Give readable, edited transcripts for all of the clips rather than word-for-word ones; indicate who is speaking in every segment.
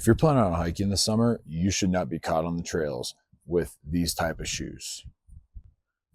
Speaker 1: If you're planning on hiking this summer, you should not be caught on the trails with these type of shoes.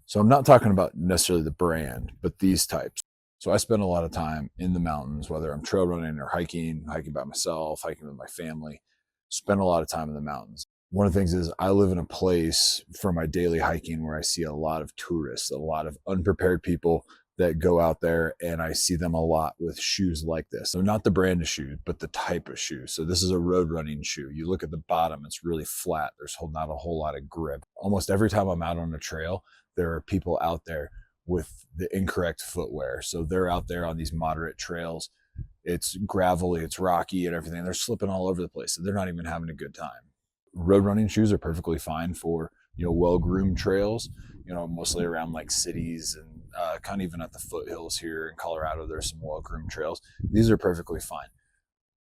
Speaker 1: So I'm not talking about necessarily the brand, but these types. So I spend a lot of time in the mountains, whether I'm trail running or hiking, hiking by myself, hiking with my family, spend a lot of time in the mountains. One of the things is I live in a place for my daily hiking where I see a lot of tourists, a lot of unprepared people that go out there, and I see them a lot with shoes like this. So not the brand of shoe, but the type of shoe. So this is a road running shoe. You look at the bottom, it's really flat. There's not a whole lot of grip. Almost every time I'm out on a trail, there are people out there with the incorrect footwear. So they're out there on these moderate trails. It's gravelly, it's rocky and everything. They're slipping all over the place. So they're not even having a good time. Road running shoes are perfectly fine for, well-groomed trails, mostly around like cities and kind of even at the foothills here in Colorado, there's some well-groomed trails. These are perfectly fine,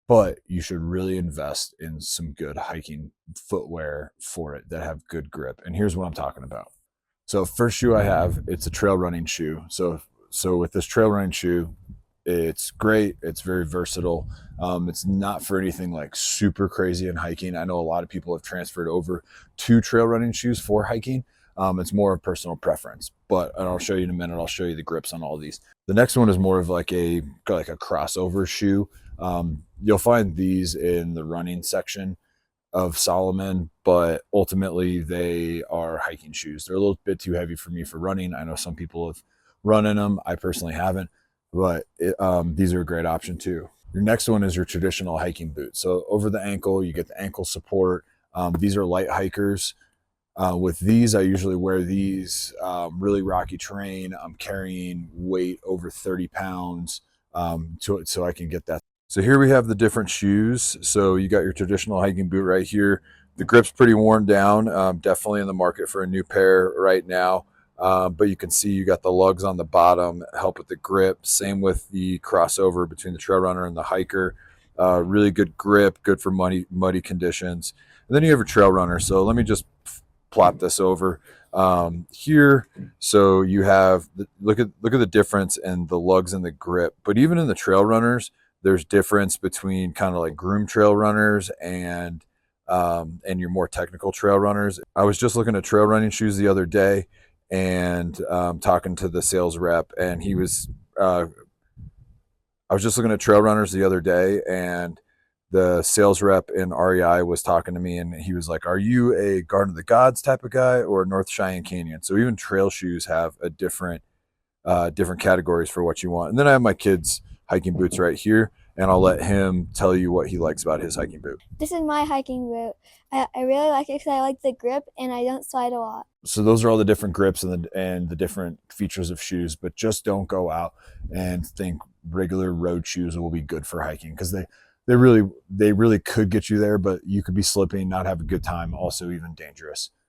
Speaker 1: but you should really invest in some good hiking footwear for it that have good grip. And here's what I'm talking about. So first shoe I have, it's a trail running shoe. So with this trail running shoe, it's great. It's very versatile. It's not for anything like super crazy in hiking. I know a lot of people have transferred over to trail running shoes for hiking. It's more of personal preference, but and I'll show you in a minute. I'll show you the grips on all these. The next one is more of like a crossover shoe. You'll find these in the running section of Solomon, but ultimately they are hiking shoes. They're a little bit too heavy for me for running. I know some people have run in them. I personally haven't, but these are a great option too. Your next one is your traditional hiking boot. So over the ankle, you get the ankle support. These are light hikers. With these, I usually wear these really rocky terrain. I'm carrying weight over 30 pounds so I can get that. So here we have the different shoes. So you got your traditional hiking boot right here. The grip's pretty worn down, definitely in the market for a new pair right now. But you can see you got the lugs on the bottom, help with the grip. Same with the crossover between the trail runner and the hiker. Really good grip, good for muddy conditions. And then you have your trail runner. So let me just plop this over here. So you have look at the difference in the lugs and the grip. But even in the trail runners, there's difference between kind of like groomed trail runners and your more technical trail runners. I was just looking at trail running shoes the other day and talking to the sales rep, and he was I was just looking at trail runners the other day, and the sales rep in REI was talking to me, and he was like, are you a Garden of the Gods type of guy or North Cheyenne Canyon? So even trail shoes have a different categories for what you want. And then I have my kids hiking boots right here, and I'll let him tell you what he likes about his hiking boot.
Speaker 2: This is my hiking boot. I really like it because I like the grip and I don't slide a lot.
Speaker 1: So those are all the different grips and the different features of shoes, but just don't go out and think regular road shoes will be good for hiking, because they really could get you there, but you could be slipping, not have a good time, also even dangerous.